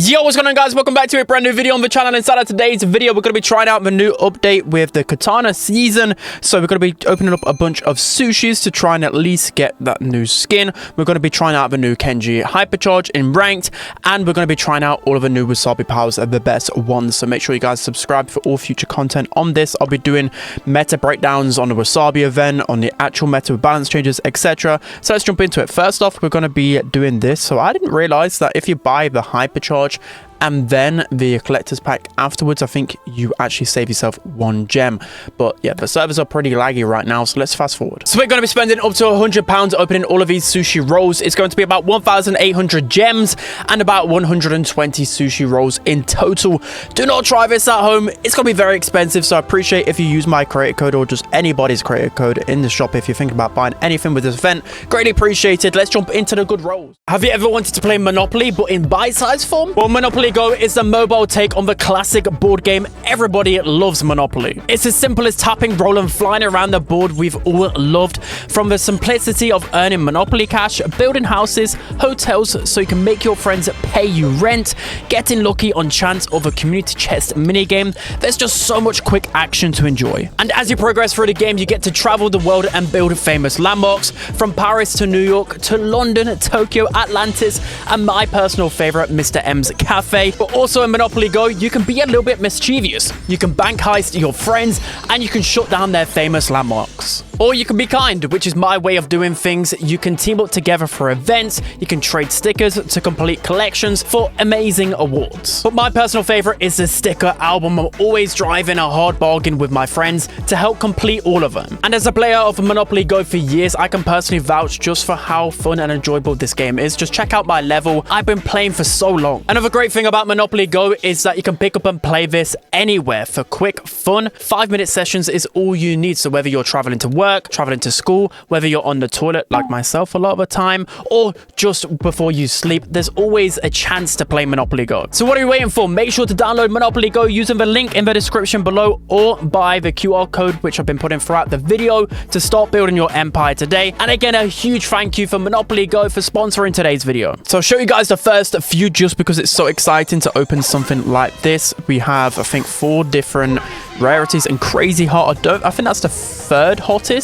Yo, what's going on, guys? Welcome back to a brand new video on the channel. Inside of today's video, we're going to be trying out the new update with the Katana season. So we're going to be opening up a bunch of sushis to try and at least get that new skin. We're going to be trying out the new Kenji Hypercharge in ranked, and we're going to be trying out all of the new wasabi powers are the best ones. So make sure you guys subscribe for all future content on this. I'll be doing meta breakdowns on the wasabi event, on the actual meta with balance changes, etc. So let's jump into it. First off, we're going to be doing this. So I didn't realize that if you buy the Hypercharge and then the collector's pack afterwards, I think you actually save yourself 1 gem. But yeah, the servers are pretty laggy right now, so let's fast forward. So we're going to be spending up to £100 opening all of these sushi rolls. It's going to be about 1,800 gems and about 120 sushi rolls in total. Do not try this at home. It's going to be very expensive, so I appreciate if you use my creator code or just anybody's creator code in the shop if you're thinking about buying anything with this event. Greatly appreciated. Let's jump into the good rolls. Have you ever wanted to play Monopoly but in bite-sized form? Well, Monopoly Go is the mobile take on the classic board game. Everybody loves Monopoly. It's as simple as tapping, rolling, flying around the board we've all loved. From the simplicity of earning Monopoly cash, building houses, hotels so you can make your friends pay you rent, getting lucky on chance of a community chest minigame, there's just so much quick action to enjoy. And as you progress through the game, you get to travel the world and build famous landmarks, from Paris to New York to London, Tokyo, Atlantis, and my personal favorite, Mr. M's Cafe. But also in Monopoly Go, you can be a little bit mischievous. You can bank heist your friends, and you can shut down their famous landmarks. Or you can be kind, which is my way of doing things. You can team up together for events, you can trade stickers to complete collections for amazing awards. But my personal favorite is the sticker album. I'm always driving a hard bargain with my friends to help complete all of them. And as a player of Monopoly Go for years, I can personally vouch just for how fun and enjoyable this game is. Just check out my level. I've been playing for so long. Another great thing about Monopoly Go is that you can pick up and play this anywhere for quick fun. 5-minute sessions is all you need. So whether you're traveling to work, traveling to school, whether you're on the toilet like myself a lot of the time, or just before you sleep, there's always a chance to play Monopoly Go. So what are you waiting for? Make sure to download Monopoly Go using the link in the description below, or buy the QR code which I've been putting throughout the video to start building your empire today. And again, a huge thank you for Monopoly Go for sponsoring today's video. So I'll show you guys the first few just because it's so exciting to open something like this. We have, I think, 4 different rarities and crazy hot. I think that's the 3rd hottest.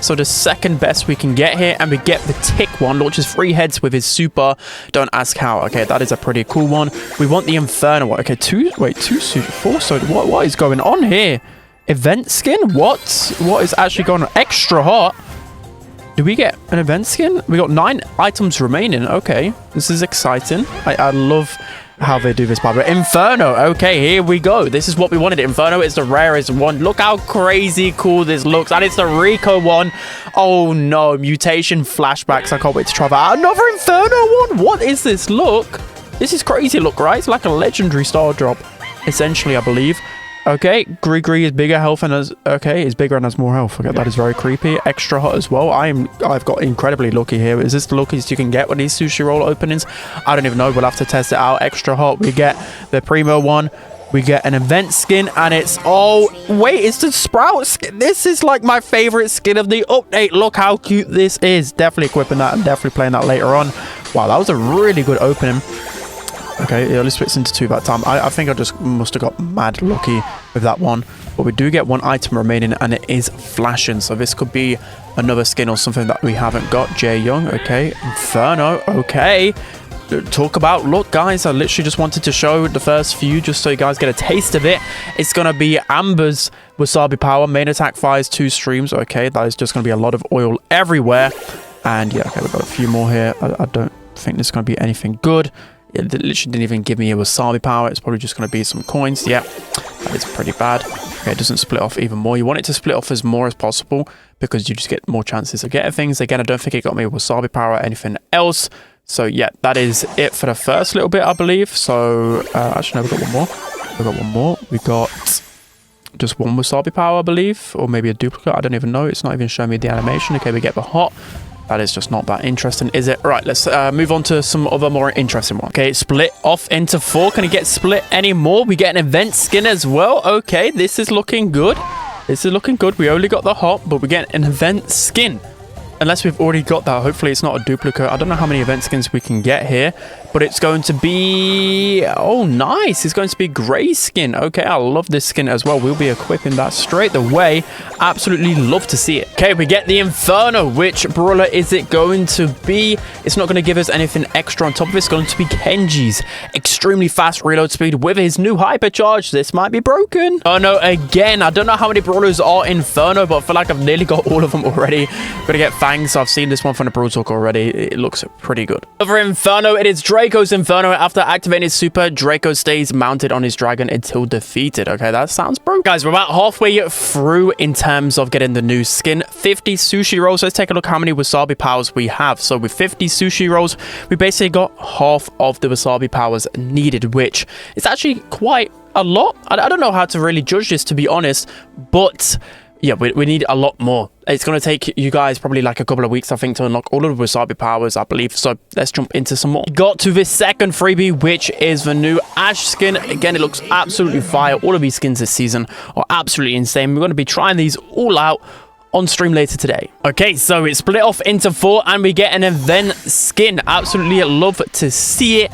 So the 2nd best we can get here, and we get the tick one, launches 3 heads with his super. Don't ask how. Okay, that is a pretty cool one. We want the Inferno one. Okay, 4 so what is going on here? Event skin? What is actually going on? Extra hot. Do we get an event skin? We got 9 items remaining. Okay, this is exciting. I love how they do this, by the way. Inferno. Okay, here we go. This is what we wanted. Inferno is the rarest one. Look how crazy cool this looks. And it's the Rico one. Oh no, mutation flashbacks. I can't wait to try that out. Another Inferno one. What is this? Look, this is crazy. Look, right? It's like a legendary star drop, essentially, I believe. Okay, Gree is bigger health and has, okay, is bigger and has more health. Okay, that is very creepy. Extra hot as well. I've got incredibly lucky here. Is this the luckiest you can get with these sushi roll openings? I don't even know. We'll have to test it out. Extra hot. We get the Primo one. We get an event skin, and it's, oh wait, it's the Sprout skin. This is like my favorite skin of the update. Look how cute this is. Definitely equipping that and definitely playing that later on. Wow, that was a really good opening. Okay, it only splits into 2 that time. I think I just must have got mad lucky with that one. But we do get 1 item remaining, and it is flashing. So this could be another skin or something that we haven't got. Jay Young, okay. Inferno, okay. Talk about, look, guys, I literally just wanted to show the first few just so you guys get a taste of it. It's going to be Amber's Wasabi Power. Main attack fires 2 streams. Okay, that is just going to be a lot of oil everywhere. And yeah, okay, we've got a few more here. I don't think this is going to be anything good. It literally didn't even give me a wasabi power. It's probably just going to be some coins. Yeah, that is pretty bad. Okay, it doesn't split off even more. You want it to split off as more as possible because you just get more chances of getting things. Again, I don't think it got me a wasabi power or anything else. So yeah, that is it for the first little bit, I believe. So actually, no, we got one more. We got one more. We got just 1 wasabi power, I believe, or maybe a duplicate. I don't even know. It's not even showing me the animation. Okay, we get the hot. That is just not that interesting, is it? Right, let's move on to some other more interesting one. Okay, split off into 4. Can it get split anymore? We get an event skin as well. Okay, this is looking good. This is looking good. We only got the hot, but we get an event skin. Unless we've already got that. Hopefully it's not a duplicate. I don't know how many event skins we can get here. but it's going to be... Oh, nice. It's going to be gray skin. Okay, I love this skin as well. We'll be equipping that straight away. Absolutely love to see it. Okay, we get the Inferno. Which brawler is it going to be? It's not going to give us anything extra on top of it. It's going to be Kenji's extremely fast reload speed with his new Hypercharge. This might be broken. Oh, no, again, I don't know how many brawlers are Inferno, but I feel like I've nearly got all of them already. Gonna get Fangs. So I've seen this one from the Brawl Talk already. It looks pretty good. Another Inferno. It is Draco's Inferno. After activating his super, Draco stays mounted on his dragon until defeated. Okay, that sounds broken. Guys, we're about halfway through in terms of getting the new skin. 50 Sushi Rolls. Let's take a look how many Wasabi powers we have. So with 50 Sushi Rolls, we basically got half of the Wasabi powers needed, which is actually quite a lot. I don't know how to really judge this, to be honest, but yeah, we need a lot more. It's going to take you guys probably like a couple of weeks, I think, to unlock all of the Wasabi powers, I believe. So let's jump into some more. Got to this second freebie, which is the new Ash skin. Again, it looks absolutely fire. All of these skins this season are absolutely insane. We're going to be trying these all out on stream later today. Okay, so it's split off into 4 and we get an event skin. Absolutely love to see it.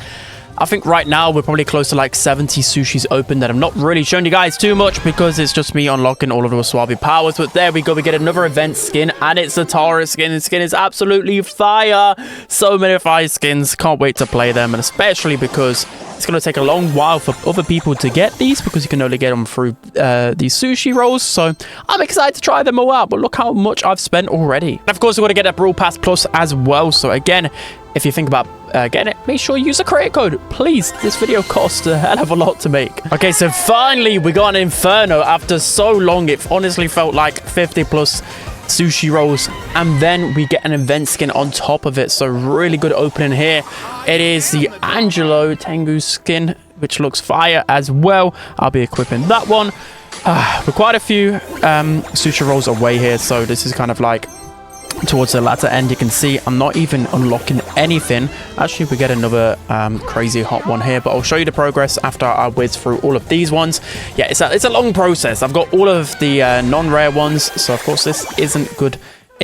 I think right now we're probably close to like 70 sushis open that I'm not really showing you guys too much because it's just me unlocking all of the Wasabi powers. But there we go. We get another event skin and it's the Tara skin. The skin is absolutely fire. So many fire skins. Can't wait to play them, and especially because it's going to take a long while for other people to get these because you can only get them through these sushi rolls. So I'm excited to try them all out, but look how much I've spent already. And of course, we're going to get a Brawl Pass Plus as well. So again, if you think about getting it, make sure you use a creator code. Please, this video costs a hell of a lot to make. Okay, so finally we got an Inferno after so long. It honestly felt like 50 plus sushi rolls, and then we get an event skin on top of it. So really good opening here. It is the Angelo Tengu skin, which looks fire as well. I'll be equipping that one. We're quite a few sushi rolls away here, so this is kind of like towards the latter end. You can see I'm not even unlocking anything. Actually, we get another crazy hot one here, but I'll show you the progress after I whiz through all of these ones. Yeah, it's a long process. I've got all of the non-rare ones, so of course this isn't good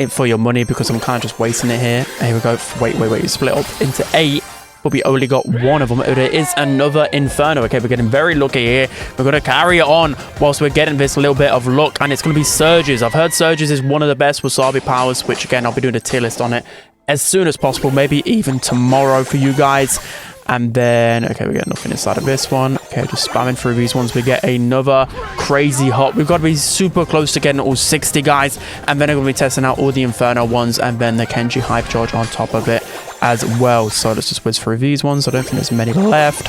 for your money because I'm kind of just wasting it here. Here we go. Wait, split up into 8, but we only got one of them. There is another Inferno. Okay, we're getting very lucky here. We're going to carry it on whilst we're getting this little bit of luck, and it's going to be Surges. I've heard Surges is one of the best Wasabi powers, which again, I'll be doing a tier list on it as soon as possible, maybe even tomorrow for you guys. And then, okay, we get nothing inside of this one. Okay, just spamming through these ones. We get another crazy hot. We've got to be super close to getting all 60, guys. And then I'm going to be testing out all the Inferno ones and then the Kenji Hypercharge on top of it as well. So let's just whiz through these ones. I don't think there's many left.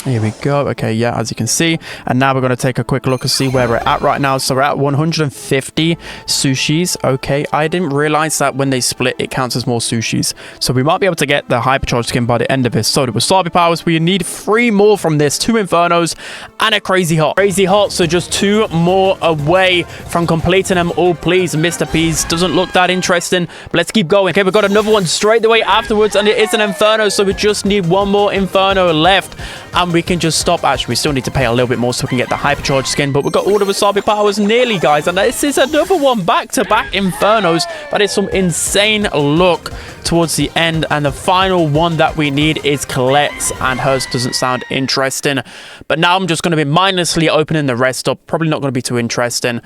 Here we go. Okay, yeah, as you can see. And now we're going to take a quick look and see where we're at right now. So we're at 150 sushis. Okay, I didn't realize that when they split, it counts as more sushis. So we might be able to get the Hypercharge skin by the end of this. So the Wasabi powers, we need 3 more from this. 2 Infernos and a Crazy Hot. Crazy Hot, so just 2 more away from completing them all, please. Mr. P's doesn't look that interesting, but let's keep going. Okay, we've got another one straight away afterwards, and it is an Inferno, so we just need 1 more Inferno left. And we can just stop. Actually, we still need to pay a little bit more so we can get the Hypercharge skin, but we've got all the Wasabi powers nearly, guys, and this is another one back-to-back Infernos. That is some insane luck towards the end, and the final one that we need is Colette's, and hers doesn't sound interesting, but now I'm just going to be mindlessly opening the rest up. Probably not going to be too interesting,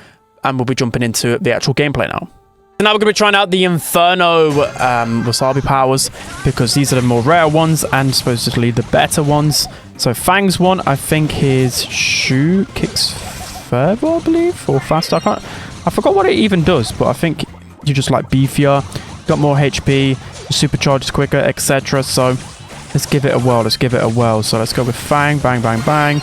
and we'll be jumping into the actual gameplay now. So now we're going to be trying out the Inferno Wasabi powers because these are the more rare ones and supposedly the better ones. So Fang's one, I think his shoe kicks further, I believe, or faster. I forgot what it even does, but I think you just like beefier, got more HP, supercharges quicker, etc. So let's give it a whirl. So let's go with Fang, bang, bang, bang.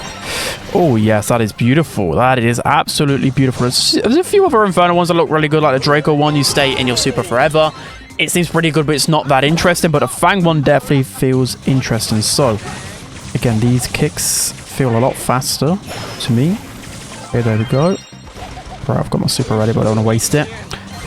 Oh yes, that is beautiful. That is absolutely beautiful. There's a few other Inferno ones that look really good, like the Draco one. You stay in your super forever. It seems pretty good, but it's not that interesting. But the Fang one definitely feels interesting. So again, these kicks feel a lot faster to me. Okay, there we go. Right, I've got my super ready, but I don't want to waste it.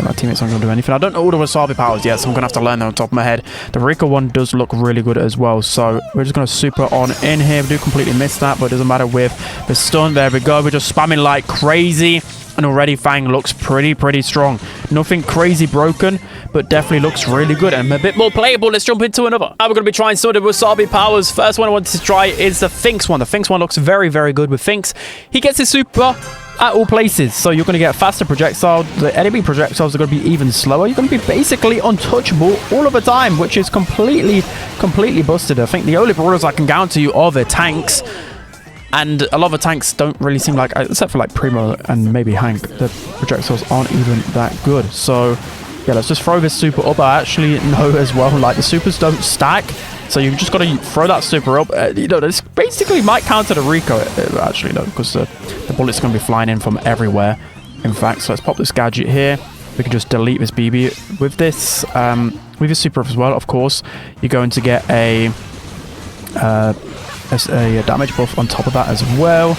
My teammates aren't going to do anything. I don't know all the Wasabi powers yet, so I'm going to have to learn them on top of my head. The Rico one does look really good as well, so we're just going to super on in here. We do completely miss that, but it doesn't matter with the stun. There we go. We're just spamming like crazy. And already Fang looks pretty strong. Nothing crazy broken, but definitely looks really good and a bit more playable. Let's jump into another. Now we're going to be trying some of the Wasabi powers. First one I wanted to try is the Finks one. The Finks one looks very good with Finks. He gets his super at all places, so you're going to get faster projectile. The enemy projectiles are going to be even slower. You're going to be basically untouchable all of the time, which is completely busted. I think the only brawlers I can guarantee you are the tanks. And a lot of the tanks don't really seem like, except for like Primo and maybe Hank, the projectiles aren't even that good. So yeah, let's just throw this super up. I actually know as well, like the supers don't stack. So you've just got to throw that super up. You know, this basically might counter the Rico. Actually, no, because the bullets are going to be flying in from everywhere. In fact, so let's pop this gadget here. We can just delete this BB. With this, with your super up as well, of course, you're going to get a damage buff on top of that as well.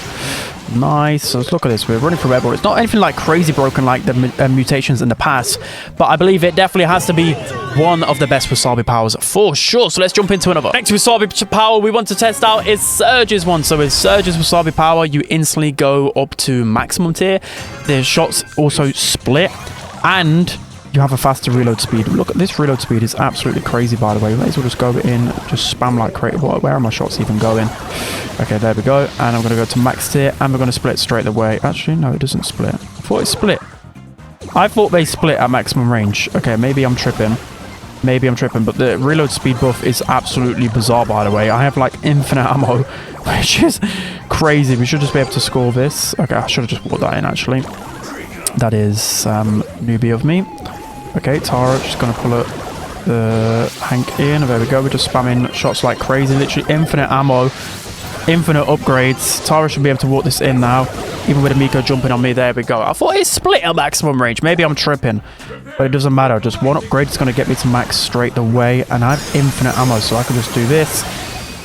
Nice. So let's look at this. We're running through Rebel. It's not anything like crazy broken like the mutations in the past, but I believe it definitely has to be one of the best Wasabi powers for sure. So let's jump into another. Next Wasabi power we want to test out is Surge's one. So with Surge's Wasabi power, you instantly go up to maximum tier. The shots also split, and you have a faster reload speed. Look at this reload speed is absolutely crazy, by the way. We may as well just go in, just spam like crazy. Where are my shots even going? Okay, there we go. And I'm going to go to max tier, and we're going to split straight away. Actually, no, it doesn't split. I thought it split. I thought they split at maximum range. Okay, maybe I'm tripping. Maybe I'm tripping, but the reload speed buff is absolutely bizarre, by the way. I have like infinite ammo, which is crazy. We should just be able to score this. Okay, I should have just brought that in, actually. That is newbie of me. Okay, Tara just going to pull up the Hank in. There we go. We're just spamming shots like crazy. Literally infinite ammo, infinite upgrades. Tara should be able to walk this in now. Even with Amiko jumping on me, there we go. I thought it split at maximum range. Maybe I'm tripping, but it doesn't matter. Just one upgrade is going to get me to max straight away. And I have infinite ammo, so I can just do this.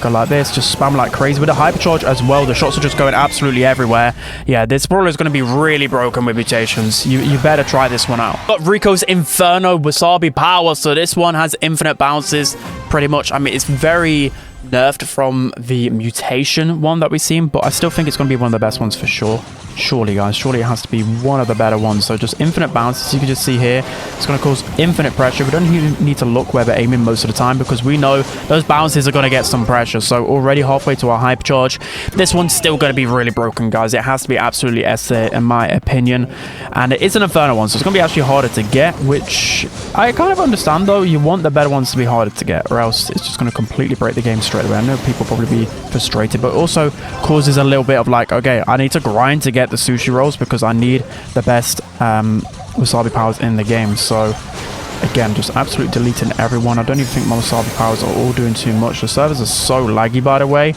Go like this, just spam like crazy with a hypercharge as well. The shots are just going absolutely everywhere. Yeah, this brawler is going to be really broken with mutations. You better try this one out. Got Rico's Inferno Wasabi power, so this one has infinite bounces pretty much. I mean, it's very nerfed from the mutation one that we've seen, but I still think it's going to be one of the best ones for sure. Surely, guys, surely it has to be one of the better ones. So just infinite bounces, you can just see here, it's going to cause infinite pressure. We don't even need to look where we're aiming most of the time, because we know those bounces are going to get some pressure. So already halfway to our hypercharge, this one's still going to be really broken, guys. It has to be absolutely S tier in my opinion, and it is an Inferno one, so it's going to be actually harder to get, which I kind of understand though. You want the better ones to be harder to get, or else it's just going to completely break the game straight away. I know people probably be frustrated, but also causes a little bit of like, okay, I need to grind to get the sushi rolls because I need the best Wasabi powers in the game. So again, just absolutely deleting everyone. I don't even think my Wasabi powers are all doing too much. The servers are so laggy, by the way.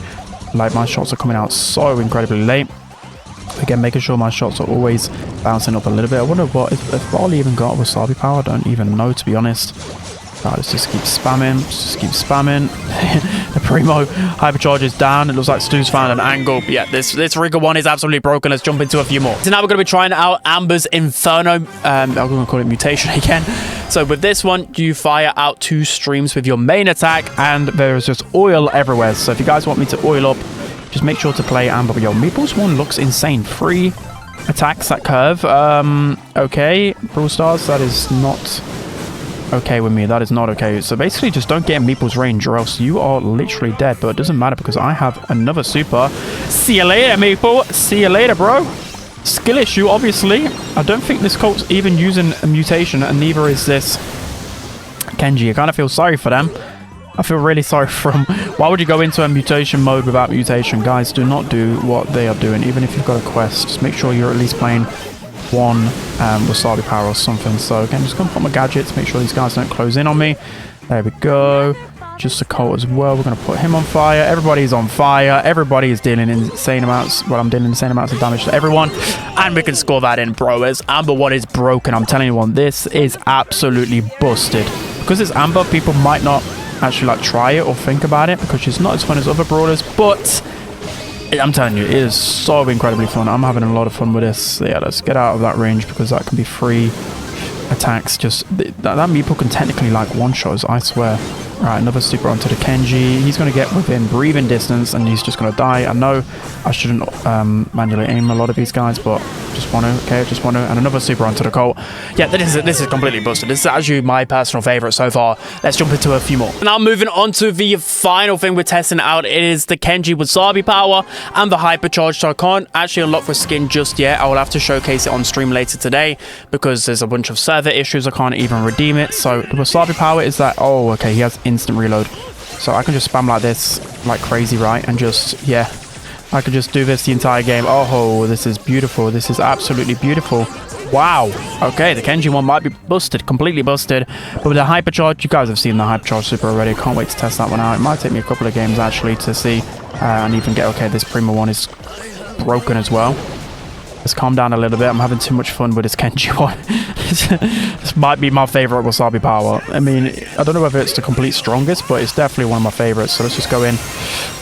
Like, my shots are coming out so incredibly late. Again, making sure my shots are always bouncing up a little bit. I wonder what if Brawl even got a Wasabi power. I don't even know, to be honest. Right, let's just keep spamming. Just keep spamming. The Primo hypercharge is down. It looks like Stu's found an angle. But yeah, this Rico one is absolutely broken. Let's jump into a few more. So now we're going to be trying out Amber's Inferno. I'm going to call it mutation again. So with this one, you fire out 2 streams with your main attack, and there is just oil everywhere. So if you guys want me to oil up, just make sure to play Amber. But yo, Meeple's one looks insane. 3 attacks that curve. Okay, Brawl Stars, that is not okay with me. That is not okay. So basically, just don't get in Meeple's range, or else you are literally dead. But it doesn't matter because I have another super. See you later, Meeple. See you later, bro. Skill issue, obviously. I don't think this cult's even using a mutation, and neither is this Kenji. I kind of feel sorry for them. I feel really sorry for them. Why would you go into a mutation mode without mutation? Guys, do not do what they are doing. Even if you've got a quest, just make sure you're at least playing one Wasabi power or something. So again, just gonna put my gadgets, make sure these guys don't close in on me. There we go. Just a cult as well. We're gonna put him on fire. Everybody's on fire. Everybody is dealing insane amounts. Well, I'm dealing insane amounts of damage to everyone, and we can score that in, bro. As Amber one is broken, I'm telling you one, this is absolutely busted. Because it's Amber, people might not actually like try it or think about it because she's not as fun as other brawlers, but I'm telling you, it is so incredibly fun. I'm having a lot of fun with this. So yeah, let's get out of that range because that can be free attacks. Just that Meeple can technically like one-shot us, I swear. Right, another super onto the Kenji. He's going to get within breathing distance, and he's just going to die. I know I shouldn't manually aim a lot of these guys, but just want to. Okay, just want to. And another super onto the Colt. Yeah, this is completely busted. This is actually my personal favorite so far. Let's jump into a few more. Now moving on to the final thing we're testing out. It is the Kenji Wasabi power and the Hypercharge. So I can't actually unlock the skin just yet. I will have to showcase it on stream later today because there's a bunch of server issues. I can't even redeem it. So the Wasabi power is that. Oh, okay. He has instant reload, so I can just spam like this like crazy, right? And just, yeah, I could just do this the entire game. Oh, this is beautiful. This is absolutely beautiful. Wow. Okay, the Kenji one might be busted, completely busted, but with the Hypercharge, you guys have seen the Hypercharge super already. Can't wait to test that one out. It might take me a couple of games actually to see and even get. Okay, this Primo one is broken as well. Let's calm down a little bit. I'm having too much fun with this Kenji one. This might be my favorite Wasabi power. I mean, I don't know whether it's the complete strongest, but it's definitely one of my favorites. So let's just go in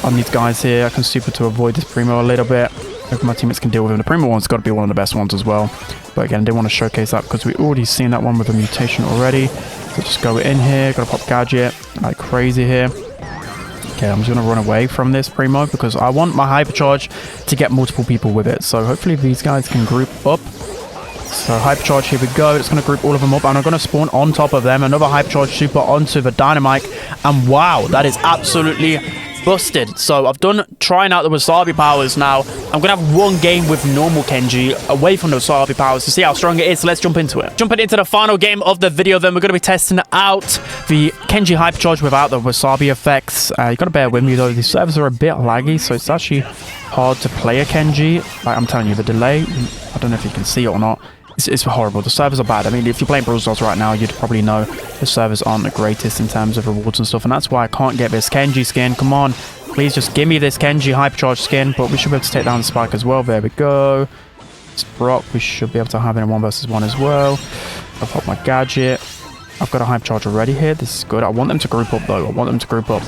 on these guys here. I can super to avoid this Primo a little bit. If my teammates can deal with him. The Primo one's got to be one of the best ones as well. But again, I didn't want to showcase that because we already seen that one with a mutation already. So just go in here. Got to pop gadget like crazy here. Okay, I'm just going to run away from this Primo because I want my Hypercharge to get multiple people with it. So hopefully these guys can group up. So Hypercharge, here we go. It's going to group all of them up and I'm going to spawn on top of them. Another Hypercharge super onto the Dynamite. And wow, that is absolutely busted. So I've done trying out the Wasabi powers now. I'm going to have one game with normal Kenji away from the Wasabi powers to see how strong it is. So let's jump into it. Jumping into the final game of the video, then we're going to be testing out the Kenji Hypercharge without the Wasabi effects. You got to bear with me though. These servers are a bit laggy, so it's actually hard to play a Kenji. Like I'm telling you, the delay, I don't know if you can see it or not. It's horrible. The servers are bad. I mean, if you're playing Brawl right now, you'd probably know the servers aren't the greatest in terms of rewards and stuff, and that's why I can't get this Kenji skin. Come on, please just give me this Kenji Hypercharge skin, but we should be able to take down the Spike as well. There we go. This Brock, we should be able to have it in 1 versus 1 as well. I'll pop my gadget. I've got a Hypercharge already here. This is good. I want them to group up, though. I want them to group up.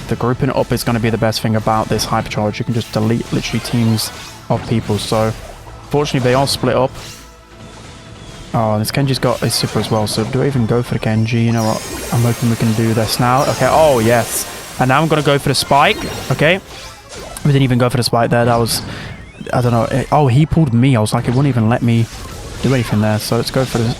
The grouping up is going to be the best thing about this Hypercharge. You can just delete literally teams of people. So, fortunately, they all split up. Oh, this Kenji's got a super as well, so do I even go for the Kenji? You know what? I'm hoping we can do this now. Okay, oh, yes. And now I'm going to go for the Spike. Okay. We didn't even go for the Spike there. That was, I don't know. Oh, he pulled me. I was like, it wouldn't even let me do anything there. So let's go for the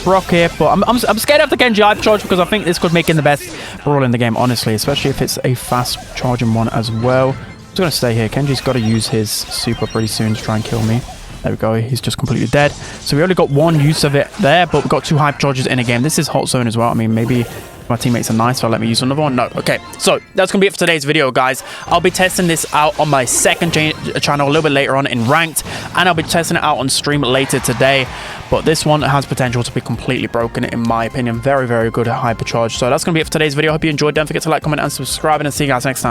Brock here. But I'm scared of the Kenji Hypercharge because I think this could make him the best Brawl in the game, honestly. Especially if it's a fast charging one as well. I'm just going to stay here. Kenji's got to use his super pretty soon to try and kill me. There we go. He's just completely dead. So we only got one use of it there, but we've got 2 Hypercharges in a game. This is hot zone as well. I mean, maybe my teammates are nice, so let me use another one. No. Okay. So that's going to be it for today's video, guys. I'll be testing this out on my second channel a little bit later on in ranked, and I'll be testing it out on stream later today. But this one has potential to be completely broken, in my opinion. Very, very good at Hypercharge. So that's going to be it for today's video. Hope you enjoyed. Don't forget to like, comment, and subscribe, and I'll see you guys next time.